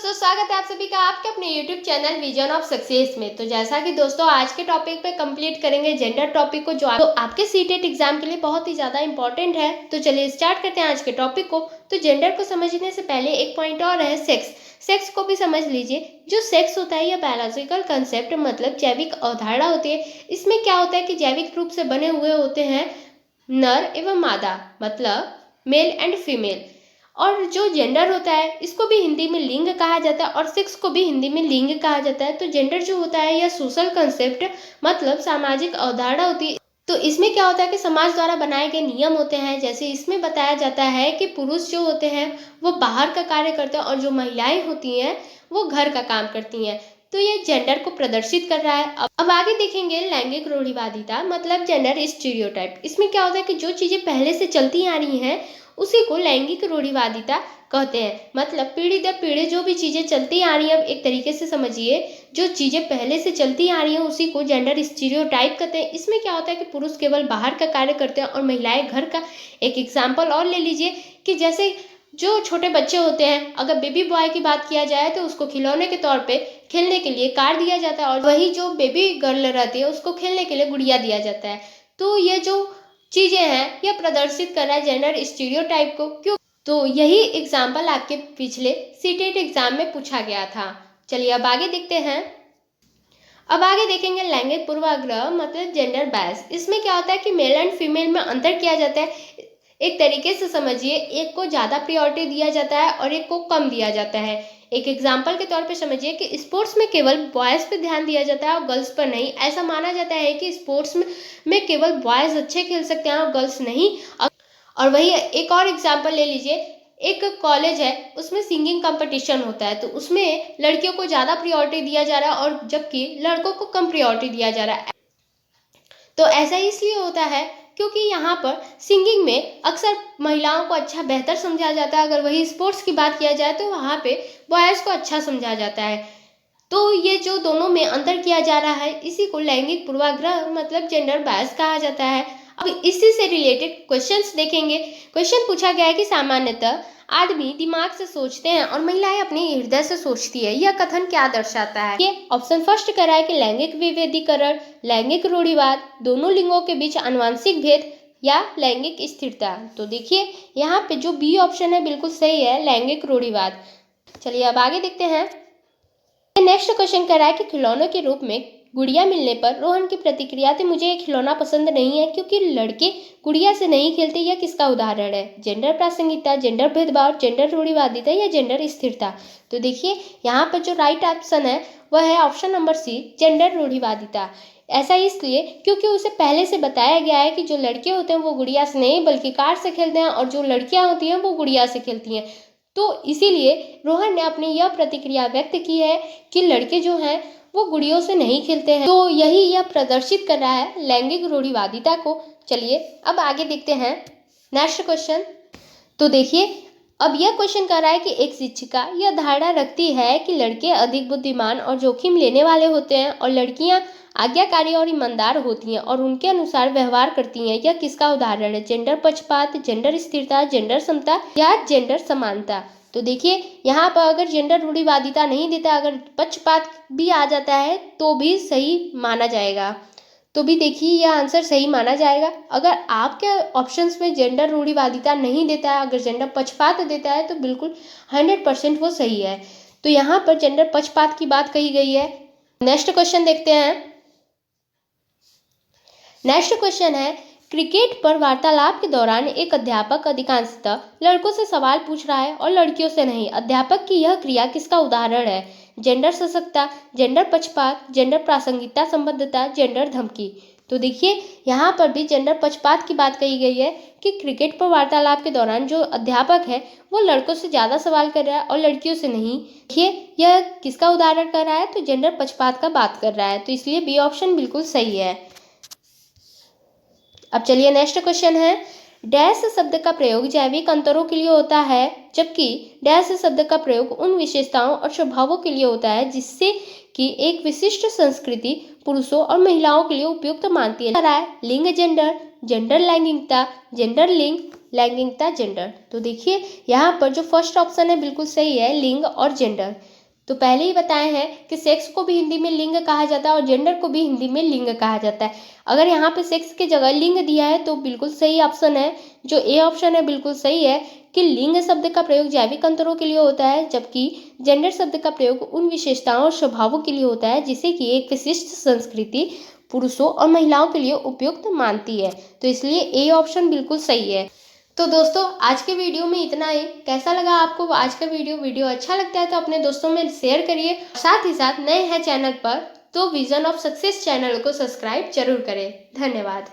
दोस्तों, स्वागत है आप सभी का आपके अपने YouTube channel vision of success में। तो जैसा कि दोस्तों आज के टॉपिक पे कंप्लीट करेंगे जेंडर टॉपिक को, जो आपके सीटेट एग्जाम के लिए बहुत ही ज़्यादा इंपॉर्टेंट है। तो चलिए स्टार्ट करते हैं आज के टॉपिक को। तो जेंडर को समझने से पहले एक पॉइंट और है, सेक्स। सेक्स को भी समझ लीजिए। जो सेक्स होता है यह बायोलॉजिकल कंसेप्ट मतलब जैविक अवधारणा होती है। इसमें क्या होता है कि जैविक रूप से बने हुए होते हैं नर एवं मादा, मतलब मेल एंड फीमेल। और जो जेंडर होता है इसको भी हिंदी में लिंग कहा जाता है और सेक्स को भी हिंदी में लिंग कहा जाता है। तो जेंडर जो होता है यह सोशल कंसेप्ट मतलब सामाजिक अवधारणा होती है। तो इसमें क्या होता है कि समाज द्वारा बनाए गए नियम होते हैं। जैसे इसमें बताया जाता है कि पुरुष जो होते हैं वो बाहर का कार्य करते हैं और जो महिलाएं होती हैं वो घर का काम करती हैं। तो ये जेंडर को प्रदर्शित कर रहा है। अब आगे देखेंगे लैंगिक रूढ़िवादिता मतलब जेंडर स्टीरियोटाइप। इसमें क्या होता है कि जो चीजें पहले से चलती आ रही हैं उसी को लैंगिक रूढ़िवादिता कहते हैं। मतलब पीढ़ी दर पीढ़ी जो भी चीजें चलती आ रही हैं, एक तरीके से समझिए जो चीजें पहले से चलती आ रही हैं उसी को जेंडर स्टीरियोटाइप कहते हैं। इसमें क्या होता है कि पुरुष केवल बाहर का कार्य करते हैं और महिलाएं घर का। एक एग्जाम्पल और ले लीजिए कि जैसे जो छोटे बच्चे होते हैं, अगर बेबी बॉय की बात किया जाए तो उसको खिलौने के तौर पे खेलने के लिए कार दिया जाता है और वही जो बेबी गर्ल रहती है उसको खेलने के लिए गुड़िया दिया जाता है। तो ये जो चीजें हैं यह प्रदर्शित कर रहा है जेंडर स्टीरियोटाइप को। क्यों? तो यही एग्जाम्पल आपके पिछले सीटेट एग्जाम में पूछा गया था। चलिए अब आगे देखते हैं। अब आगे देखेंगे लैंगिक पूर्वाग्रह मतलब जेंडर बायस। इसमें क्या होता है कि मेल एंड फीमेल में अंतर किया जाता है। एक तरीके से समझिए, एक को ज़्यादा प्रायोरिटी दिया जाता है और एक को कम दिया जाता है। एक एग्जाम्पल के तौर पे समझिए कि स्पोर्ट्स में केवल बॉयज़ पे ध्यान दिया जाता है और गर्ल्स पर नहीं। ऐसा माना जाता है कि स्पोर्ट्स में केवल बॉयज़ अच्छे खेल सकते हैं और गर्ल्स नहीं। और वही एक और एग्जाम्पल ले लीजिए, एक कॉलेज है उसमें सिंगिंग कंपटीशन होता है तो उसमें लड़कियों को ज़्यादा प्रायोरिटी दिया जा रहा है और जबकि लड़कों को कम प्रायोरिटी दिया जा रहा है। तो ऐसा इसलिए होता है क्योंकि यहाँ पर सिंगिंग में अक्सर महिलाओं को अच्छा बेहतर समझा जाता है। अगर वही स्पोर्ट्स की बात किया जाए तो वहाँ पे बॉयज़ को अच्छा समझा जाता है। तो ये जो दोनों में अंतर किया जा रहा है इसी को लैंगिक पूर्वाग्रह मतलब जेंडर बायस कहा जाता है। अब इसी से रिलेटेड क्वेश्चंस देखेंगे। क्वेश्चन पूछा गया है कि सामान्यतः आदमी दिमाग से सोचते हैं और महिलाएं अपने हृदय से सोचती है। यह कथन क्या दर्शाता है? ये ऑप्शन फर्स्ट करा है कि लैंगिक विभेदीकरण, लैंगिक रूढ़िवाद, दोनों लिंगों के बीच आनुवंशिक भेद या लैंगिक स्थिरता। तो देखिए यहाँ पे जो बी ऑप्शन है बिल्कुल सही है, लैंगिक रूढ़िवाद। चलिए अब आगे देखते हैं। नेक्स्ट क्वेश्चन कह रहा है कि खिलौनों के रूप में गुड़िया मिलने पर रोहन की प्रतिक्रिया थी, मुझे ये खिलौना पसंद नहीं है क्योंकि लड़के गुड़िया से नहीं खेलते। यह किसका उदाहरण है? जेंडर प्रासंगिकता, जेंडर भेदभाव, जेंडर रूढ़िवादिता या जेंडर स्थिरता। तो देखिए यहाँ पर जो राइट ऑप्शन है वह है ऑप्शन नंबर सी, जेंडर रूढ़िवादिता। ऐसा इसलिए क्योंकि उसे पहले से बताया गया है कि जो लड़के होते हैं वो गुड़िया से नहीं बल्कि कार से खेलते हैं और जो लड़कियां होती हैं वो गुड़िया से खेलती हैं। तो इसीलिए रोहन ने अपनी यह प्रतिक्रिया व्यक्त की है कि लड़के जो हैं वो गुड़ियों से नहीं खेलते हैं। तो यह प्रदर्शित कर रहा है लैंगिक रूढ़िवादिता को। चलिए अब आगे देखते हैं नेक्स्ट क्वेश्चन। तो देखिए अब यह क्वेश्चन कर रहा है कि एक शिक्षिका यह धारणा रखती है कि लड़के अधिक बुद्धिमान और जोखिम लेने वाले होते हैं और लड़कियां आज्ञाकारी और ईमानदार होती हैं और उनके अनुसार व्यवहार करती हैं। यह किसका उदाहरण है? जेंडर पक्षपात, जेंडर स्थिरता, जेंडर समता या जेंडर समानता। तो देखिए यहाँ पर अगर जेंडर रूढ़िवादिता नहीं देता, अगर पक्षपात भी आ जाता है तो भी सही माना जाएगा। तो भी देखिए यह आंसर सही माना जाएगा। अगर आपके ऑप्शंस में जेंडर रूढ़िवादिता नहीं देता है, अगर जेंडर पक्षपात देता है तो बिल्कुल 100% वो सही है। तो यहाँ पर जेंडर पक्षपात की बात कही गई है। नेक्स्ट क्वेश्चन देखते हैं। नेक्स्ट क्वेश्चन है, क्रिकेट पर वार्तालाप के दौरान एक अध्यापक अधिकांशतः लड़कों से सवाल पूछ रहा है और लड़कियों से नहीं। अध्यापक की यह क्रिया किसका उदाहरण है? जेंडर सशक्तता, जेंडर पक्षपात, जेंडर प्रासंगिकता संबद्धता, जेंडर धमकी। तो देखिए यहाँ पर भी जेंडर पक्षपात की बात कही गई है कि क्रिकेट पर वार्तालाप के दौरान जो अध्यापक है वो लड़कों से ज़्यादा सवाल कर रहा है और लड़कियों से नहीं। देखिए यह किसका उदाहरण कर रहा है? तो जेंडर पक्षपात का बात कर रहा है। तो इसलिए बी ऑप्शन बिल्कुल सही है। अब चलिए नेक्स्ट क्वेश्चन है, डैश शब्द का प्रयोग जैविक अंतरों के लिए होता है जबकि डैश शब्द का प्रयोग उन विशेषताओं और स्वभावों के लिए होता है जिससे कि एक विशिष्ट संस्कृति पुरुषों और महिलाओं के लिए उपयुक्त मानती है। लिंग जेंडर, जेंडर लैंगिकता, जेंडर लिंग, लैंगिकता जेंडर। तो देखिए यहाँ पर जो फर्स्ट ऑप्शन है बिल्कुल सही है, लिंग और जेंडर। तो पहले ही बताए हैं कि सेक्स को भी हिंदी में लिंग कहा जाता है और जेंडर को भी हिंदी में लिंग कहा जाता है। अगर यहाँ पे सेक्स की जगह लिंग दिया है तो बिल्कुल सही ऑप्शन है, जो ए ऑप्शन है बिल्कुल सही है कि लिंग शब्द का प्रयोग जैविक अंतरों के लिए होता है, जबकि जेंडर शब्द का प्रयोग उन विशेषताओं और स्वभावों के लिए होता है जिसे कि एक विशिष्ट संस्कृति पुरुषों और महिलाओं के लिए उपयुक्त मानती है। तो इसलिए ए ऑप्शन बिल्कुल सही है। तो दोस्तों आज के वीडियो में इतना ही। कैसा लगा आपको आज का वीडियो अच्छा लगता है तो अपने दोस्तों में शेयर करिए। साथ ही साथ नए हैं चैनल पर तो विजन ऑफ सक्सेस चैनल को सब्सक्राइब जरूर करें। धन्यवाद।